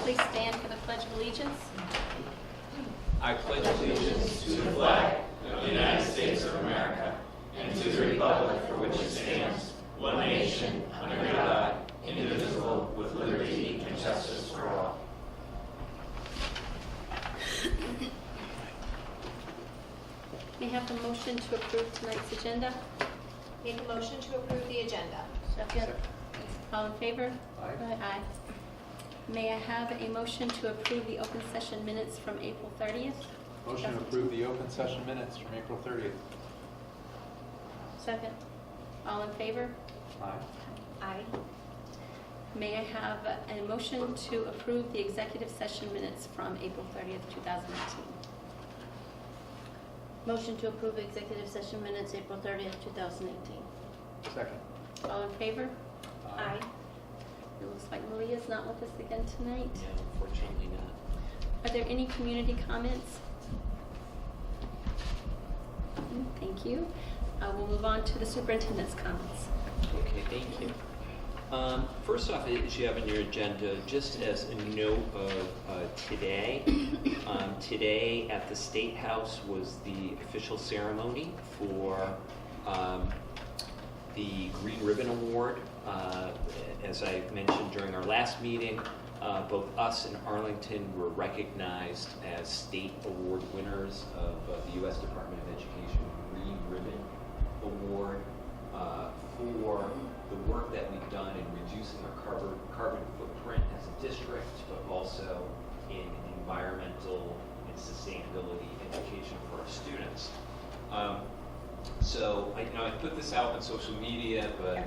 please stand for the Pledge of Allegiance. I pledge allegiance to the flag of the United States of America and to the republic for which it stands, one nation, under God, indivisible, with liberty and justice for all. May I have a motion to approve tonight's agenda? Make a motion to approve the agenda. Second. All in favor? Aye. Aye. May I have a motion to approve the open session minutes from April 30th? Motion to approve the open session minutes from April 30th. Second. All in favor? Aye. Aye. May I have a motion to approve the executive session minutes from April 30th, 2019? Motion to approve executive session minutes, April 30th, 2018. Second. All in favor? Aye. It looks like Maria's not with us again tonight. No, unfortunately not. Are there any community comments? Thank you. We'll move on to the superintendent's comments. Okay, thank you. First off, as you have in your agenda, just as a note of today, today at the State House was the official ceremony for the Green Ribbon Award. As I mentioned during our last meeting, both us and Arlington were recognized as state award winners of the U.S. Department of Education Green Ribbon Award for the work that we've done in reducing our carbon footprint as a district, but also in environmental and sustainability education for our students. So I put this out on social media, but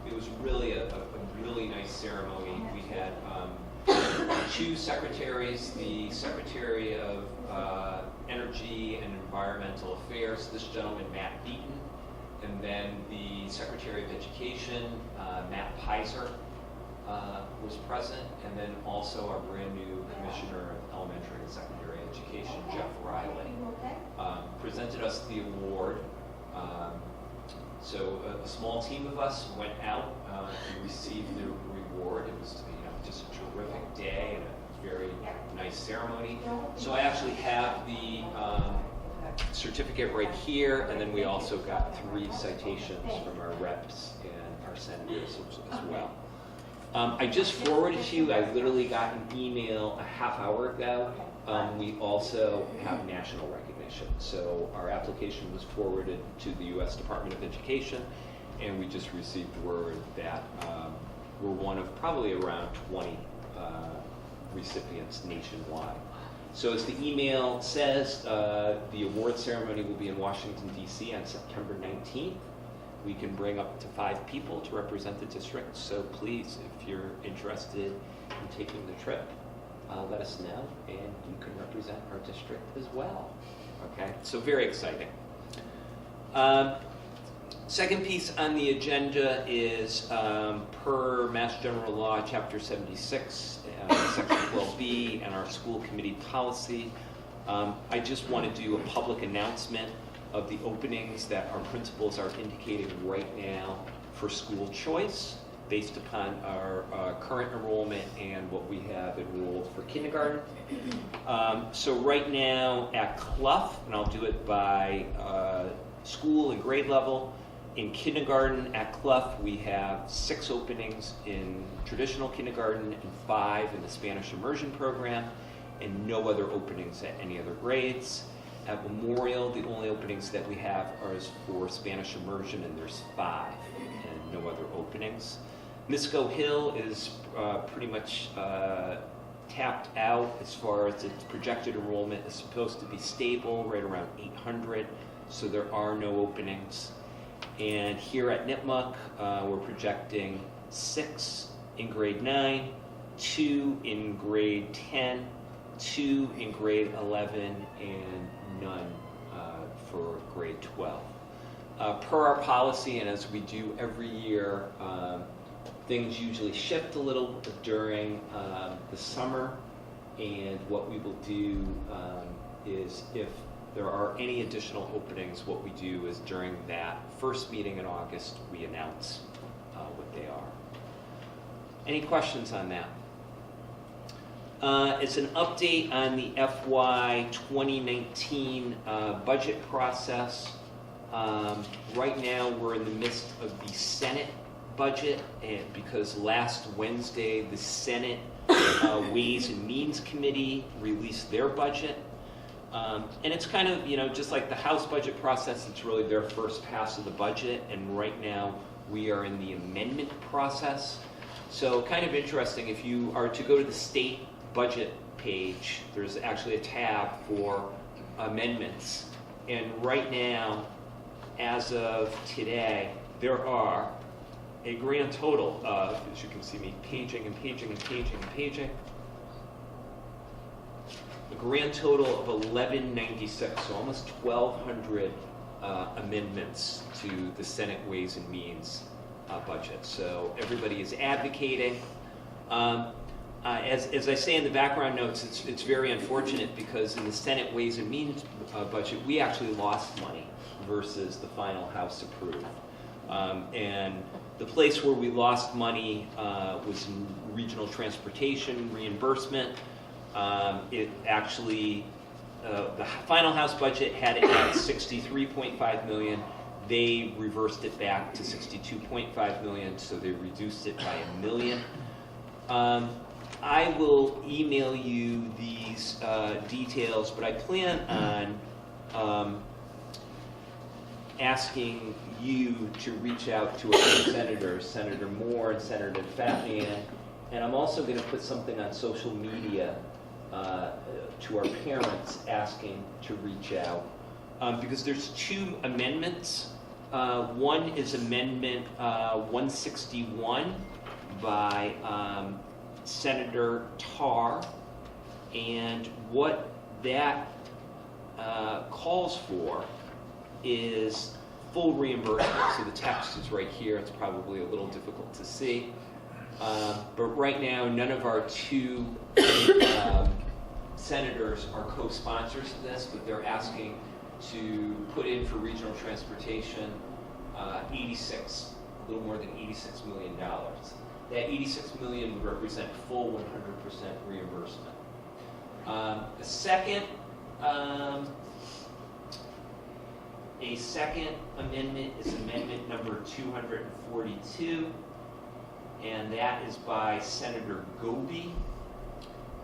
it was really a really nice ceremony. We had two secretaries, the Secretary of Energy and Environmental Affairs, this gentleman, Matt Beaton, and then the Secretary of Education, Matt Pizer, was present, and then also our brand new Commissioner of Elementary and Secondary Education, Jeff Riley, presented us the award. So a small team of us went out and received the reward. It was just a terrific day and a very nice ceremony. So I actually have the certificate right here, and then we also got 3 citations from our reps and our senators as well. I just forwarded to you, I literally got an email a half hour ago. We also have national recognition. So our application was forwarded to the U.S. Department of Education, and we just received word that we're one of probably around 20 recipients nationwide. So as the email says, the award ceremony will be in Washington, D.C. on September 19th. We can bring up to 5 people to represent the district. So please, if you're interested in taking the trip, let us know, and you can represent our district as well. Okay, so very exciting. Second piece on the agenda is per Mass General Law, Chapter 76, Section 12B, and our school committee policy. I just want to do a public announcement of the openings that our principals are indicating right now for school choice based upon our current enrollment and what we have enrolled for kindergarten. So right now at Clough, and I'll do it by school and grade level, in kindergarten at Clough we have 6 openings in traditional kindergarten and 5 in the Spanish immersion program, and no other openings at any other grades. At Memorial, the only openings that we have are for Spanish immersion, and there's 5 and no other openings. Misco Hill is pretty much tapped out as far as its projected enrollment is supposed to be stable, right around 800, so there are no openings. And here at Nipmuc, we're projecting 6 in grade 9, 2 in grade 10, 2 in grade 11, and none for grade 12. Per our policy, and as we do every year, things usually shift a little during the summer, and what we will do is if there are any additional openings, what we do is during that first meeting in August, we announce what they are. Any questions on that? It's an update on the FY 2019 budget process. Right now, we're in the midst of the Senate budget, and because last Wednesday, the Senate Ways and Means Committee released their budget. And it's kind of, just like the House budget process, it's really their first pass of the budget, and right now we are in the amendment process. So kind of interesting, if you are to go to the state budget page, there's actually a tab for amendments. And right now, as of today, there are a grand total of, as you can see me paging and paging and paging and paging, a grand total of 1196, so almost 1,200 amendments to the Senate Ways and Means budget. So everybody is advocating. As I say in the background notes, it's very unfortunate because in the Senate Ways and Means budget, we actually lost money versus the final House approved. And the place where we lost money was in regional transportation reimbursement. It actually, the final House budget had it at $63.5 million. They reversed it back to $62.5 million, so they reduced it by $1 million. I will email you these details, but I plan on asking you to reach out to our senators, Senator Moore and Senator Fatman, and I'm also going to put something on social media to our parents asking to reach out, because there's two amendments. One is Amendment 161 by Senator Tarr, and what that calls for is full reimbursement. So the text is right here. It's probably a little difficult to see. But right now, none of our two senators are co-sponsors of this, but they're asking to put in for regional transportation a little more than $86 million. That $86 million would represent full 100% reimbursement. A second amendment is amendment number 242, and that is by Senator Goby.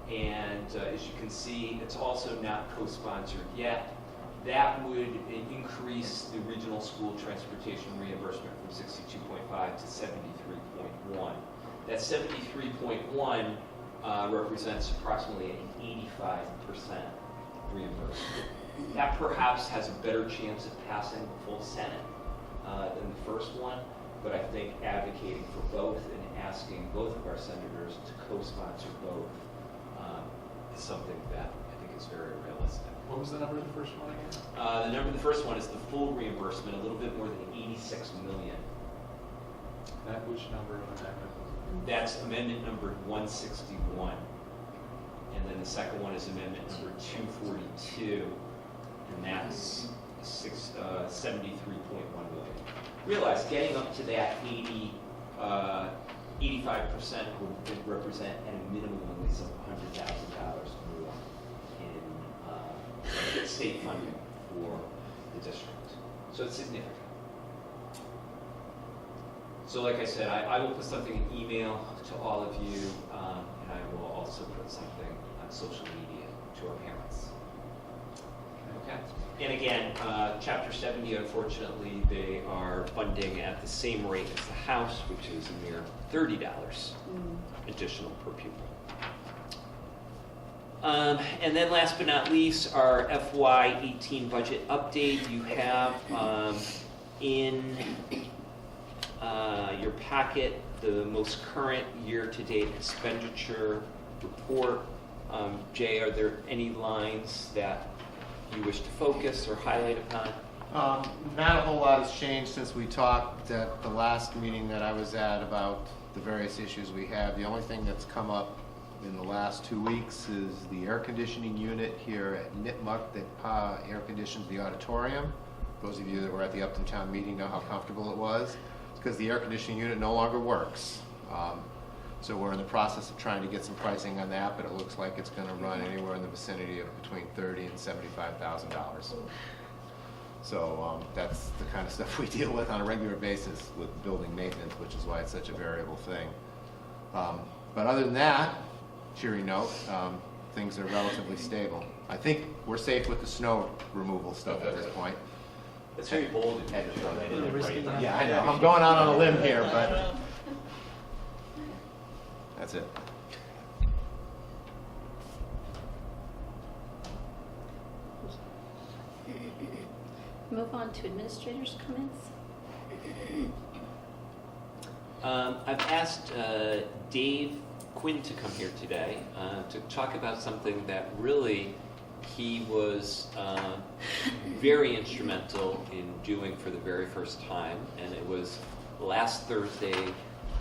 And as you can see, it's also not co-sponsored yet. That would increase the regional school transportation reimbursement from 62.5 to 73.1. That 73.1 represents approximately an 85% reimbursement. That perhaps has a better chance of passing the full Senate than the first one, but I think advocating for both and asking both of our senators to co-sponsor both is something that I think is very realistic. What was the number of the first one again? The number of the first one is the full reimbursement, a little bit more than $86 million. Which number of amendment was it? That's amendment number 161. And then the second one is amendment number 242, and that's 73.1 million. Realize getting up to that 85% would represent at a minimum at least $100,000 more in state funding for the district. So it's significant. So like I said, I will put something in email to all of you, and I will also put something on social media to our parents. Okay? And again, Chapter 70, unfortunately, they are funding at the same rate as the House, which is a mere $30 additional per pupil. And then last but not least, our FY18 budget update. You have in your packet the most current year-to-date expenditure report. Jay, are there any lines that you wish to focus or highlight upon? Not a whole lot has changed since we talked at the last meeting that I was at about the various issues we have. The only thing that's come up in the last 2 weeks is the air conditioning unit here at Nipmuc that air conditions the auditorium. Those of you that were at the Upton Town meeting know how comfortable it was. It's because the air conditioning unit no longer works. So we're in the process of trying to get some pricing on that, but it looks like it's going to run anywhere in the vicinity of between $30,000 and $75,000. So that's the kind of stuff we deal with on a regular basis with building maintenance, which is why it's such a variable thing. But other than that, cheery note, things are relatively stable. I think we're safe with the snow removal stuff at this point. It's very bold. Yeah, I know. I'm going out on a limb here, but that's it. Move on to administrators' comments. I've asked Dave Quinn to come here today to talk about something that really he was very instrumental in doing for the very first time, and it was last Thursday.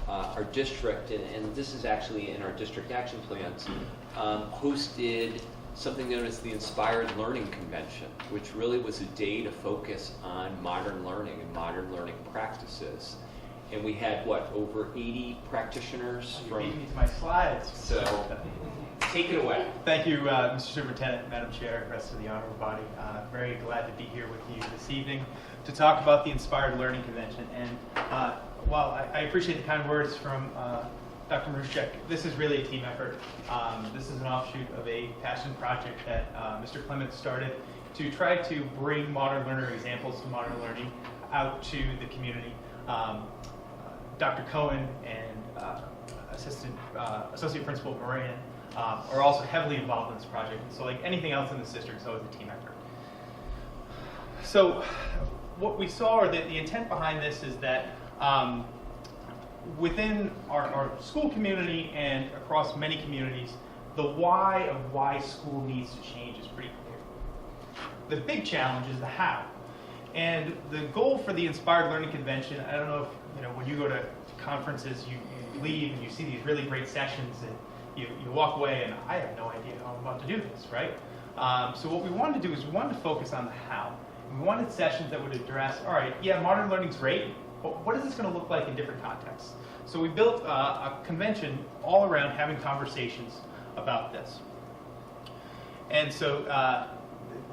Our district, and this is actually in our district action plans, hosted something known as the Inspired Learning Convention, which really was a day to focus on modern learning and modern learning practices. And we had, what, over 80 practitioners You from... beat me to my slides. So, take it away. Thank you, Mr. Superintendent, Madam Chair, and rest of the honorable body. Very glad to be here with you this evening to talk about the Inspired Learning Convention. And while I appreciate the kind words from Dr. Maruszek, this is really a team effort. This is an offshoot of a passion project that Mr. Clement started to try to bring modern learner examples to modern learning out to the community. Dr. Cohen and Associate Principal Moran are also heavily involved in this project. And so like anything else in this district, it's always a team effort. So what we saw, or the intent behind this, is that within our school community and across many communities, the why of why school needs to change is pretty clear. The big challenge is the how. And the goal for the Inspired Learning Convention, I don't know if, when you go to conferences, you leave and you see these really great sessions and you walk away and I have no idea how I'm about to do this, right? So what we wanted to do is we wanted to focus on the how. And we wanted sessions that would address, all right, yeah, modern learning's great, but what is this going to look like in different contexts? So we built a convention all around having conversations about this. And so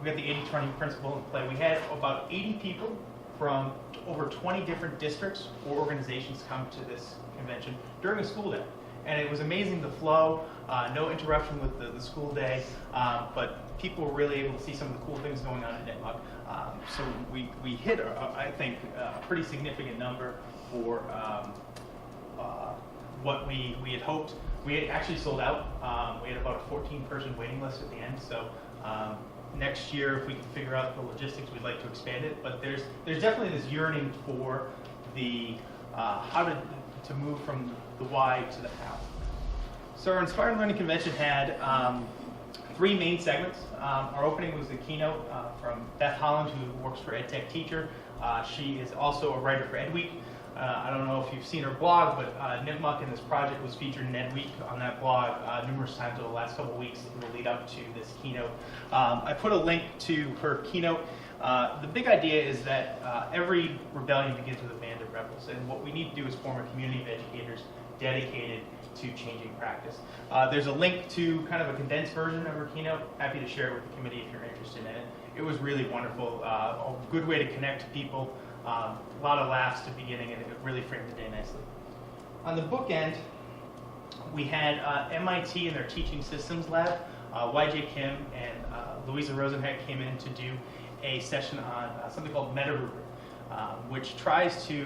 we had the 80-20 principle in play. We had about 80 people from over 20 different districts or organizations come to this convention during a school day. And it was amazing, the flow, no interruption with the school day, but people were really able to see some of the cool things going on at Nipmuc. So we hit, I think, a pretty significant number for what we had hoped. We had actually sold out. We had about a 14-person waiting list at the end. So next year, if we can figure out the logistics, we'd like to expand it. But there's definitely this yearning for the how to move from the why to the how. So our Inspired Learning Convention had 3 main segments. Our opening was the keynote from Beth Holland, who works for EdTech Teacher. She is also a writer for EdWeek. I don't know if you've seen her blog, but Nipmuc and this project was featured in EdWeek on that blog numerous times over the last couple of weeks in the lead up to this keynote. I put a link to her keynote. The big idea is that every rebellion begins with a band of rebels, and what we need to do is form a community of educators dedicated to changing practice. There's a link to kind of a condensed version of her keynote. Happy to share it with the committee if you're interested in it. It was really wonderful, a good way to connect people. A lot of laughs to beginning, and it really framed the day nicely. On the book end, we had MIT and their Teaching Systems Lab. YJ Kim and Louisa Rosenheck came in to do a session on something called meta-rubric, which tries to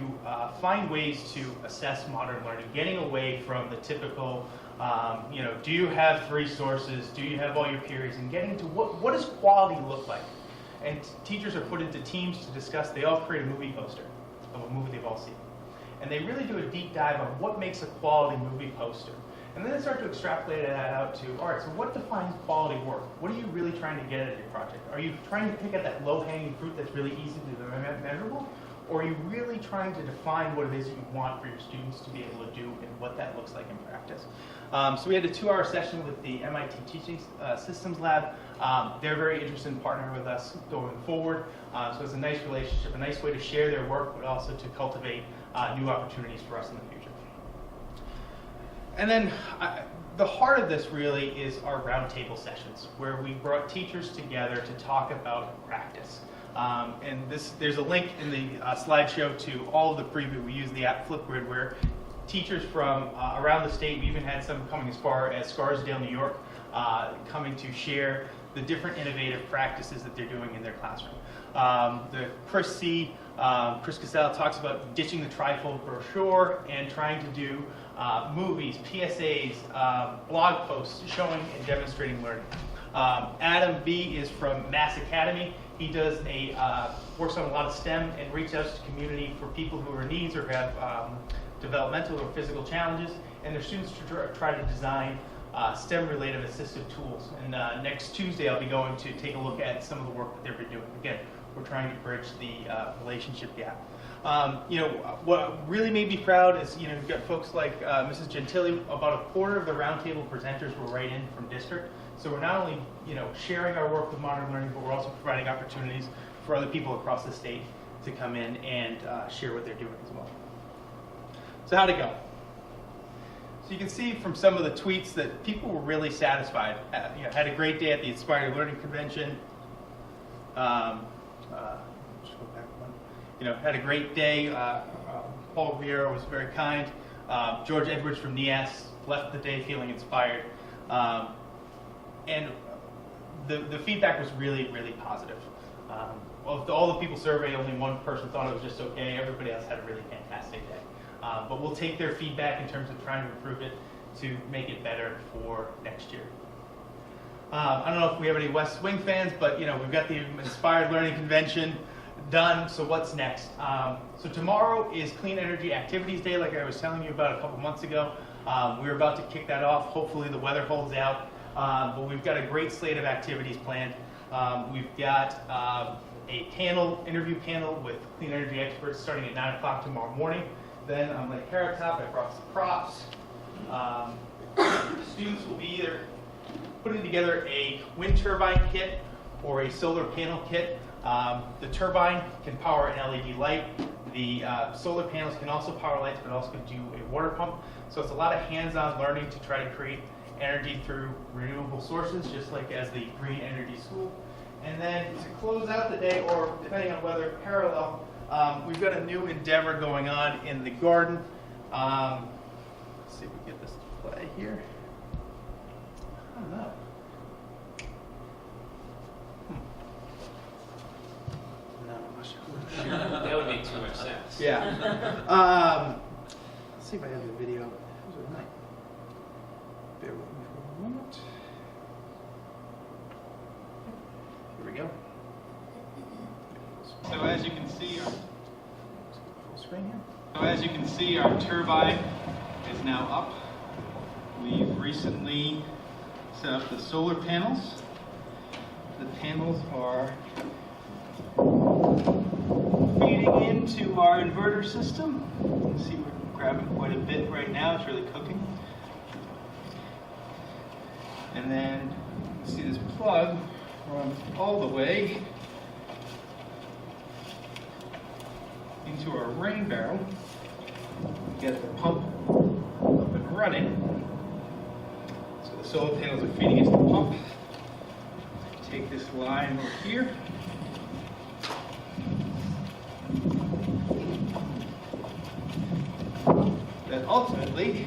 find ways to assess modern learning, getting away from the typical, do you have 3 sources, do you have all your peers, and getting to what does quality look like? And teachers are put into teams to discuss. They all create a movie poster of a movie they've all seen. And they really do a deep dive on what makes a quality movie poster. And then they start to extrapolate that out to, all right, so what defines quality work? What are you really trying to get at your project? Are you trying to pick at that low-hanging fruit that's really easy to measurable? Or are you really trying to define what it is that you want for your students to be able to do and what that looks like in practice? So we had a 2-hour session with the MIT Teaching Systems Lab. They're very interested in partnering with us going forward. So it's a nice relationship, a nice way to share their work, but also to cultivate new opportunities for us in the future. And then the heart of this really is our roundtable sessions, where we brought teachers together to talk about practice. And there's a link in the slideshow to all of the preview. We use the app Flipgrid, where teachers from around the state, we even had some coming as far as Scarsdale, New York, coming to share the different innovative practices that they're doing in their classroom. The Chris Cassell talks about ditching the trifold brochure and trying to do movies, PSAs, blog posts showing and demonstrating learning. Adam B. is from Mass Academy. He does works on a lot of STEM and reaches out to the community for people who are needs or have developmental or physical challenges, and their students to try to design STEM-related assistive tools. And next Tuesday, I'll be going to take a look at some of the work that they've been doing. Again, we're trying to bridge the relationship gap. What really made me proud is, we've got folks like Mrs. Gentili. About a quarter of the roundtable presenters were right in from district. So we're not only, sharing our work with modern learning, but we're also providing opportunities for other people across the state to come in and share what they're doing as well. So how'd it go? So you can see from some of the tweets that people were really satisfied. Had a great day at the Inspired Learning Convention. Just go back one. Had a great day. Paul Riera was very kind. George Edwards from NIAS left the day feeling inspired. And the feedback was really, really positive. Of all the people surveyed, only one person thought it was just okay. Everybody else had a really fantastic day. But we'll take their feedback in terms of trying to improve it to make it better for next year. I don't know if we have any West Wing fans, but we've got the Inspired Learning Convention done. So what's next? So tomorrow is Clean Energy Activities Day, like I was telling you about a couple months ago. We're about to kick that off. Hopefully the weather holds out. But we've got a great slate of activities planned. We've got a interview panel with clean energy experts starting at 9 o'clock tomorrow morning. Then on Lake Haratop, I brought some props. Students will be either putting together a wind turbine kit or a solar panel kit. The turbine can power an LED light. The solar panels can also power lights, but also can do a water pump. So it's a lot of hands-on learning to try to create energy through renewable sources, just like as the Green Energy School. And then to close out the day, or depending on weather, parallel, we've got a new endeavor going on in the garden. Let's see if we get this to play here. I don't know. No, I'm not sure. That would make too much sense. Yeah. Let's see if I have the video. Bear with me for a moment. Here we go. So as you can see, Full screen here. our turbine is now up. We've recently set up the solar panels. The panels are feeding into our inverter system. You can see we're grabbing quite a bit right now. It's really cooking. And then you see this plug run all the way into our rain barrel. Get the pump up and running. So the solar panels are feeding into the pump. Take this line over here. That ultimately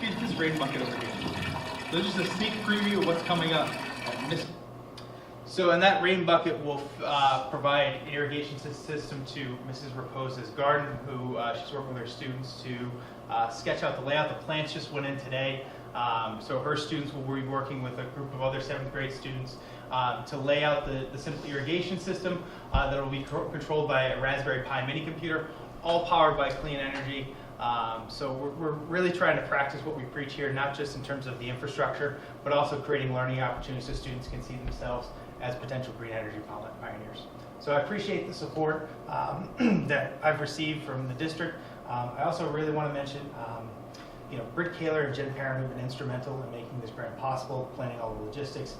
feeds this rain bucket over here. So this is a sneak preview of what's coming up. So, and that rain bucket will provide an irrigation system to Mrs. Raposa's garden, who she's working with her students to sketch out the layout. The plants just went in today. So her students will be working with a group of other 7th grade students to lay out the simple irrigation system that will be controlled by a Raspberry Pi mini computer, all powered by clean energy. So we're really trying to practice what we preach here, not just in terms of the infrastructure, but also creating learning opportunities so students can see themselves as potential green energy pioneers. So I appreciate the support that I've received from the district. I also really want to mention, Britt Kaler and Jen Parent have been instrumental in making this grant possible, planning all the logistics.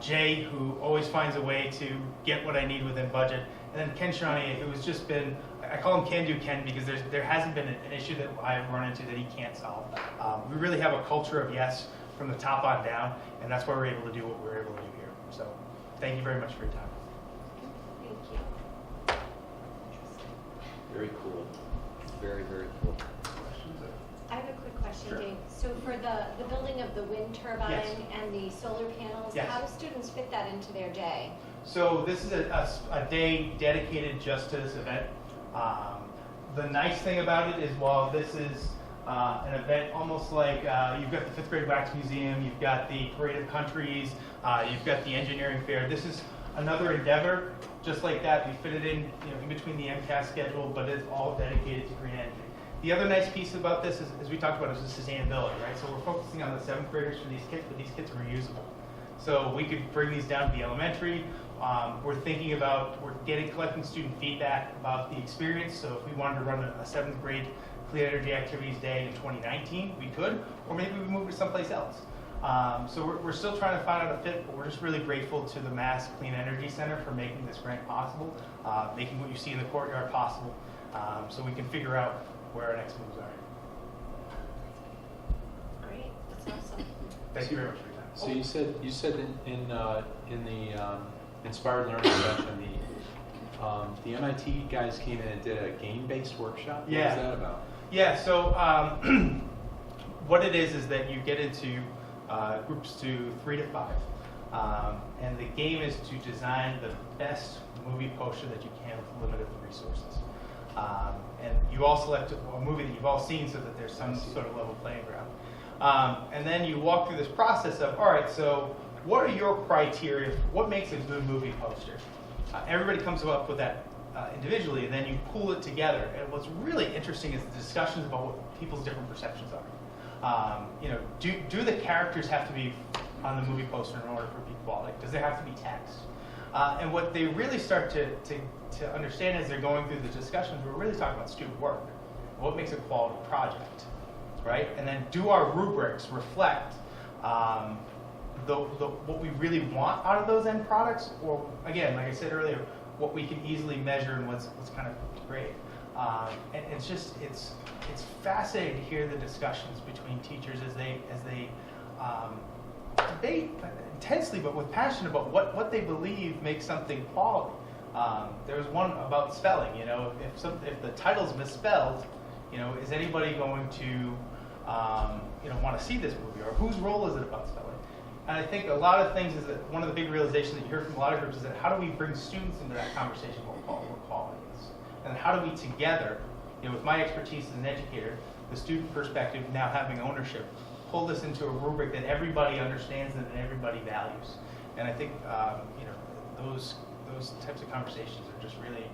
Jay, who always finds a way to get what I need within budget, and then Ken Charnier, who has just been, I call him Can Do Ken because there hasn't been an issue that I've run into that he can't solve. We really have a culture of yes from the top on down, and that's why we're able to do what we're able to do here. So thank you very much for your time. Thank you. Very cool. Very, very cool. I have a quick question, Sure. Dave. So for the building of the wind turbine Yes. and the solar panels, Yes. how do students fit that into their day? So this is a day dedicated just to this event. The nice thing about it is while this is an event almost like you've got the 5th grade wax museum, you've got the parade of countries, you've got the engineering fair. This is another endeavor just like that. We fit it in, in between the MCAS schedule, but it's all dedicated to green energy. The other nice piece about this is, as we talked about, is the sustainability, right? So we're focusing on the 7th graders for these kits, but these kits are reusable. So we could bring these down to the elementary. We're collecting student feedback about the experience. So if we wanted to run a 7th grade clean energy activities day in 2019, we could, or maybe we move to someplace else. So we're still trying to find out a fit, but we're just really grateful to the Mass Clean Energy Center for making this grant possible, making what you see in the courtyard possible, so we can figure out where our next moves are. Great, that's awesome. Thank you very much for your time. So you said in the Inspired Learning session, the MIT guys came in and did a game-based workshop. Yeah. What was that about? Yeah, so what it is that you get into groups to 3 to 5. And the game is to design the best movie poster that you can with limited resources. And you all select a movie that you've all seen so that there's some sort of level playing ground. And then you walk through this process of, all right, so what are your criteria? What makes a good movie poster? Everybody comes up with that individually, and then you pool it together. And what's really interesting is the discussions about what people's different perceptions are. Do the characters have to be on the movie poster in order for it to be quality? Does there have to be text? And what they really start to understand as they're going through the discussions, we're really talking about student work. What makes a quality project, right? And then do our rubrics reflect what we really want out of those end products, or again, like I said earlier, what we can easily measure and what's kind of great. And it's fascinating to hear the discussions between teachers as they debate intensely, but with passion about what they believe makes something quality. There was one about spelling. If the title's misspelled, is anybody going to want to see this movie, or whose role is it about spelling? And I think a lot of things is that one of the big realizations that you hear from a lot of groups is that how do we bring students into that conversation about what quality is? And how do we together, with my expertise as an educator, the student perspective, now having ownership, pull this into a rubric that everybody understands and everybody values. And I think those types of conversations are just really,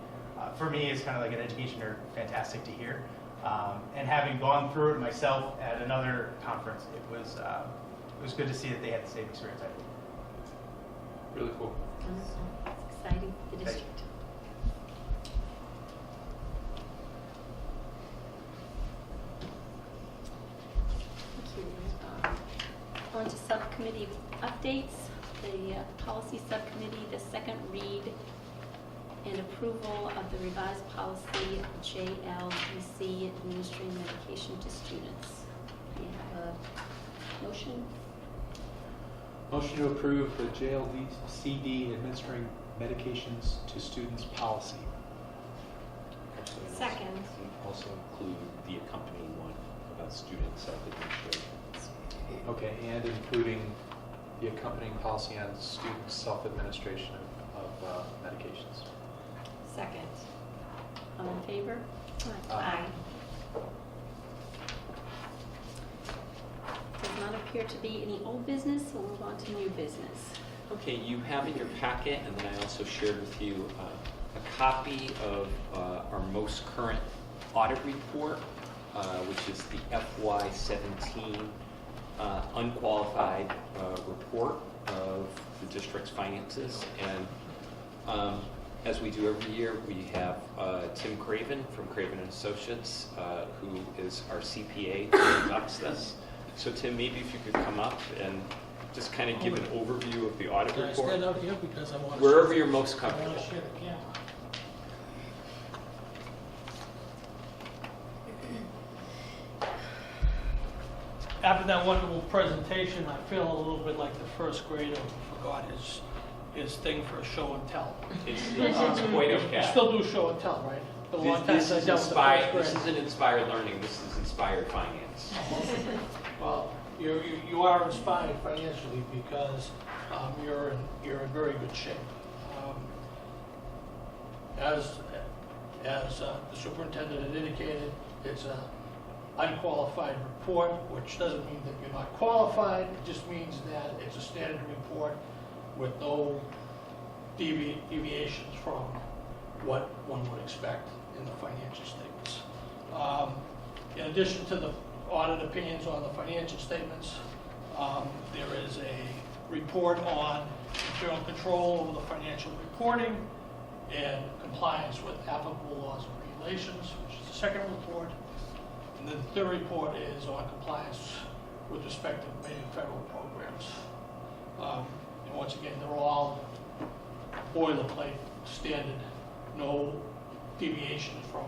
for me, as kind of like an education nerd, fantastic to hear. And having gone through it myself at another conference, it was good to see that they had the same experience I did. Really cool. It's exciting, the Thank you. district. Thank you. On to subcommittee updates. The policy subcommittee, the second read and approval of the revised policy JLDC, administering medication to students. We have a motion. Motion to approve the JLCD administering medications to students policy. Actually, and Second. Also include the accompanying one about student self-administration. Okay, and including the accompanying policy on student self-administration of medications. Second. All in favor? Aye. Does not appear to be any old business, so we'll move on to new business. Okay, you have in your packet, and then I also shared with you a copy of our most current audit report, which is the FY17 unqualified report of the district's finances. And as we do every year, we have Tim Craven from Craven & Associates, who is our CPA who conducts this. So Tim, maybe if you could come up and just kind of give an overview of the audit Can I report. stand out here because I want to... Wherever you're most I want comfortable. to share the camera. after that wonderful presentation, I feel a little bit like the first grader who forgot his thing for a show and tell. It's quite You okay. still do show and tell, right? Been a long time This since I is dealt with the inspired, first this grade. isn't inspired learning, this is inspired finance. Well, you are inspired financially because you're in very good shape. As the superintendent had indicated, it's an unqualified report, which doesn't mean that you're not qualified. It just means that it's a standard report with no deviations from what one would expect in the financial statements. In addition to the audit opinions on the financial statements, there is a report on internal control over the financial reporting and compliance with applicable laws and regulations, which is the second report. And then the third report is on compliance with respect to major federal programs. And once again, they're all boilerplate, standard, no deviations from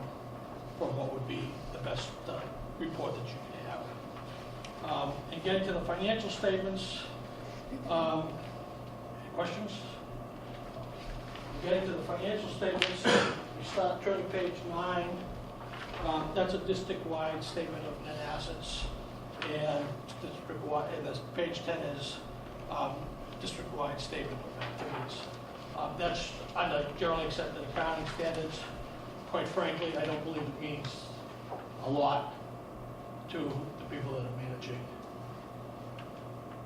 what would be the best report that you could have. And getting to the financial statements, any questions? Getting to the financial statements, we start turning to page 9. That's a district-wide statement of net assets, and district-wide, and this page 10 is district-wide statement of activities. That's under generally accepted accounting standards. Quite frankly, I don't believe it means a lot to the people that are managing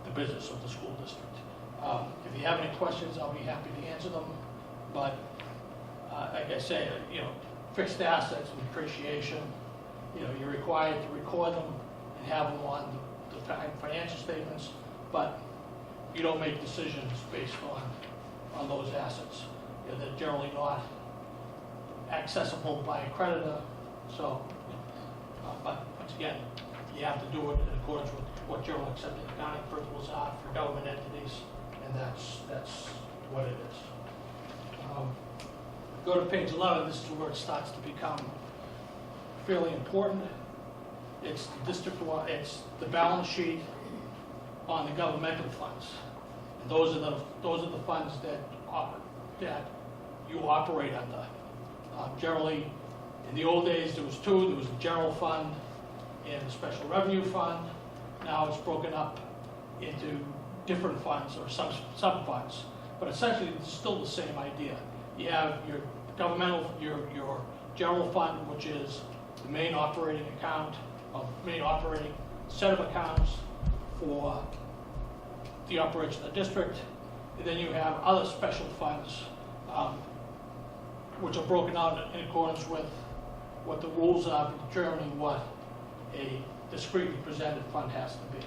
the business of the school district. If you have any questions, I'll be happy to answer them. But like I say, fixed assets and depreciation, you're required to record them and have them on the financial statements, but you don't make decisions based on those assets. They're generally not accessible by a creditor, so, but once again, you have to do it in accordance with what general accepted accounting principles are for government entities, and that's what it is. Go to page 11, this is where it starts to become fairly important. It's the district-wide, it's the balance sheet on the governmental funds. And those are the funds that you operate under. Generally, in the old days, there was two. There was the general fund and the special revenue fund. Now it's broken up into different funds or sub-funds. But essentially, it's still the same idea. You have your governmental, your general fund, which is the main operating account, or main operating set of accounts for the operation of the district. And then you have other special funds, which are broken out in accordance with what the rules are for determining what a discretely presented fund has to be,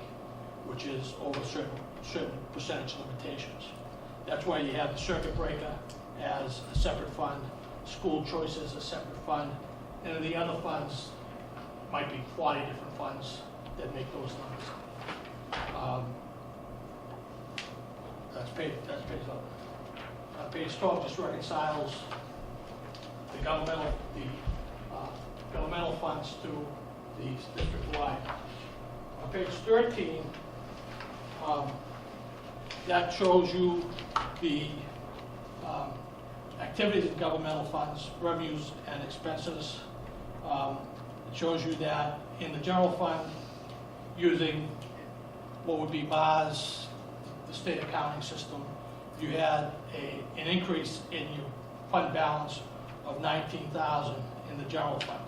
which is over certain percentage limitations. That's why you have the circuit breaker as a separate fund, school choice as a separate fund, and the other funds might be 40 different funds that make those numbers. That's page 11. Page 12 just reconciles the governmental funds to the district-wide. On page 13, that shows you the activities of governmental funds, revenues and expenses. It shows you that in the general fund, using what would be BAS, the state accounting system, you had an increase in your fund balance of $19,000 in the general fund.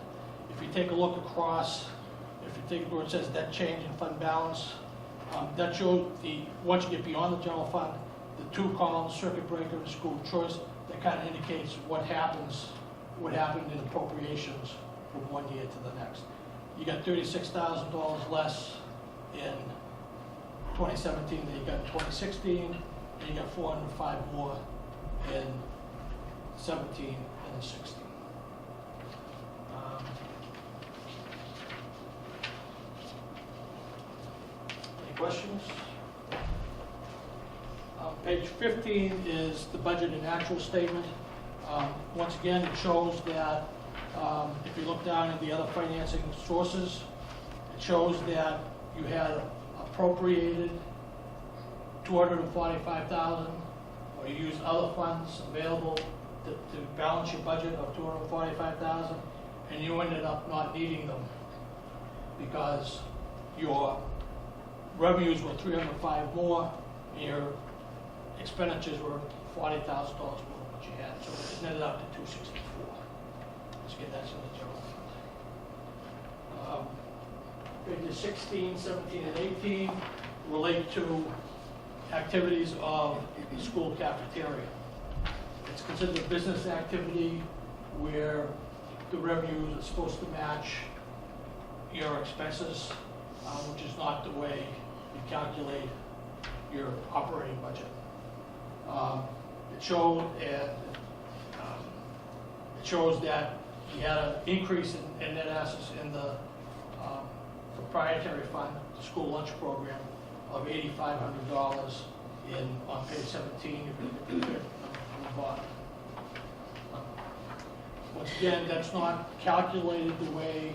If you take a look across, if you take where it says net change in fund balance, that shows once you get beyond the general fund, the two columns, circuit breaker and school choice, that kind of indicates what happened in appropriations from one year to the next. You got $36,000 less in 2017 than you got in 2016, and you got 405 more in 17 and in 16. Any questions? Page 15 is the budget and actual statement. Once again, it shows that if you look down at the other financing sources, it shows that you had appropriated $245,000, or you used other funds available to balance your budget of $245,000, and you ended up not needing them because your revenues were $305 more, and your expenditures were $40,000 more than what you had, so it netted out to $264. Let's get that in the general fund. Pages 16, 17, and 18 relate to activities of the school cafeteria. It's considered a business activity where the revenues are supposed to match your expenses, which is not the way you calculate your operating budget. It shows that you had an increase in net assets in the proprietary fund, the school lunch program, of $8,500 on page 17, if you look at the bottom. Once again, that's not calculated the way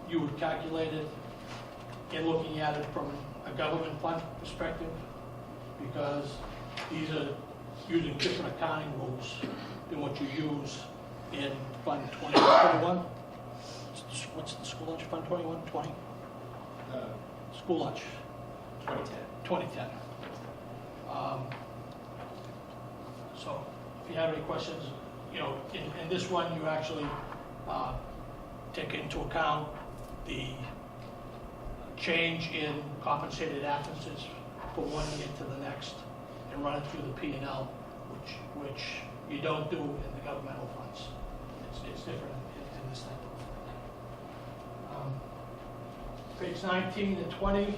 you would calculate it in looking at it from a government fund perspective, because these are using different accounting rules than what you use in Fund 2021. What's the school lunch fund, 21, 20? School lunch. 2010. So if you have any questions, in this one, you actually take into account the change in compensated absences from one year to the next and run it through the P&L, which you don't do in the governmental funds. It's different in this type of page 19 and 20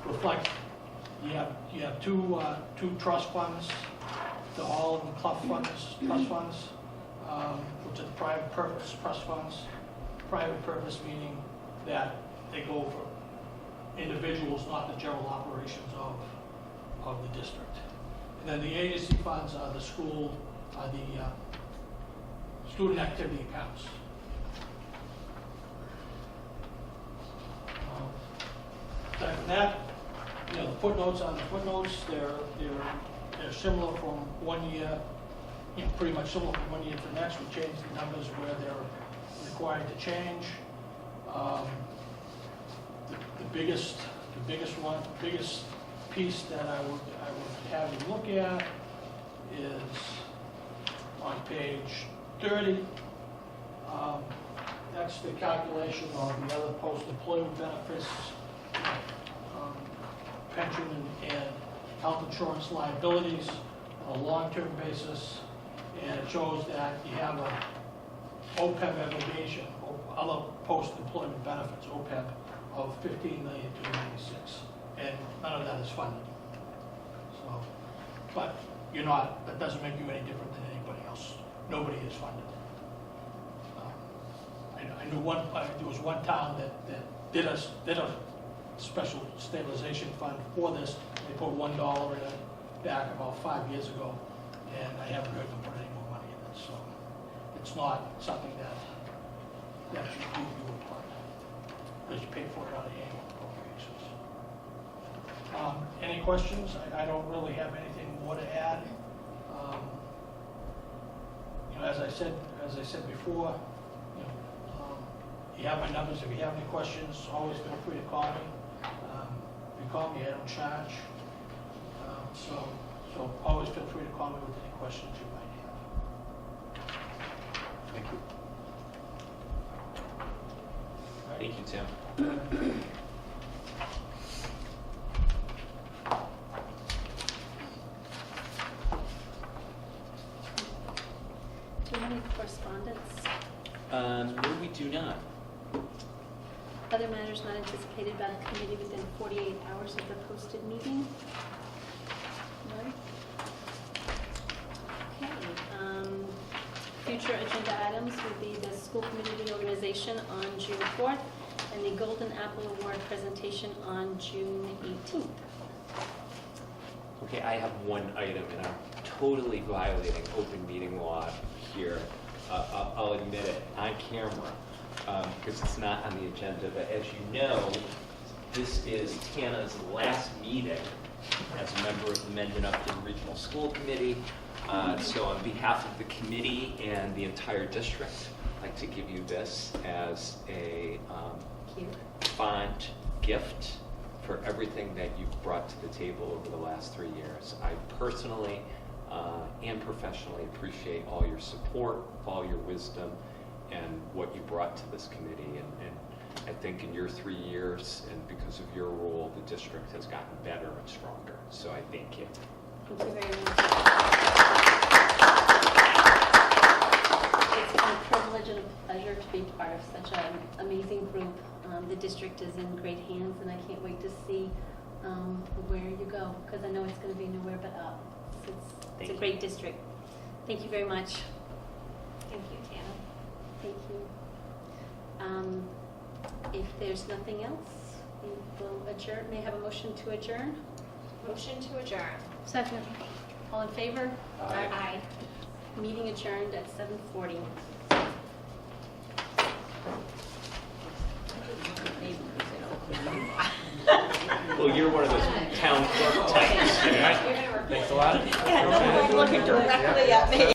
reflect you have two trust funds, the Hall and Clough funds, trust funds, which are the private purpose trust funds. Private purpose meaning that they go for individuals, not the general operations of the district. And then the agency funds are the school, the student activity accounts. Aside from that, the footnotes on the footnotes, they're similar from one year, pretty much similar from one year to the next. We change the numbers where they're required to change. The biggest piece that I would have you look at is on page 30. That's the calculation of the other post-employment benefits, pension and health insurance liabilities on a long-term basis, and it shows that you have a OPEB obligation, other post-employment benefits, OPEB, of $15,296,000, and none of that is funded. So, but you're not. That doesn't make you any different than anybody else. Nobody is funded. I knew there was one town that did a special stabilization fund for this. They put $1 in it back about 5 years ago, and I haven't heard them put any more money in it. So it's not something that you would fund, because you pay for it out of annual appropriations. Any questions? I don't really have anything more to add. As I said before, you have my numbers. If you have any questions, always feel free to call me. If you call me, I don't charge. So always feel free to call me with any questions you might have. Thank you. Thank you, Tim. Do you have any correspondence? No, we do not. Other matters not anticipated by the committee within 48 hours of the posted meeting? No? Okay. Future agenda items would be the school committee reorganization on June 4th and the Golden Apple Award presentation on June 18th. Okay, I have one item, and I'm totally violating open meeting law here. I'll admit it, on camera. because it's not on the agenda, but as you know, this is Tana's last meeting as a member of the Mendon Upton Regional School Committee. So on behalf of the committee and the entire district, I'd like to give you this as a fond gift for everything that you've brought to the table over the last 3 years. I personally and professionally appreciate all your support, all your wisdom, and what you brought to this committee. And I think in your 3 years, and because of your role, the district has gotten better and stronger. So I thank you. Thank you very much. It's been a privilege and a pleasure to be part of such an amazing group. The district is in great hands, and I can't wait to see where you go, because I know it's going to be nowhere but up. It's a great district. Thank you very much. Thank you, Tana. Thank you. If there's nothing else, we will adjourn. May I have a motion to adjourn? Motion to adjourn. Second. All in favor? Aye. Meeting adjourned at 7:40. Well, you're one of those town clerk types. You're gonna record. Thanks a lot. Yeah, no one looking directly at me.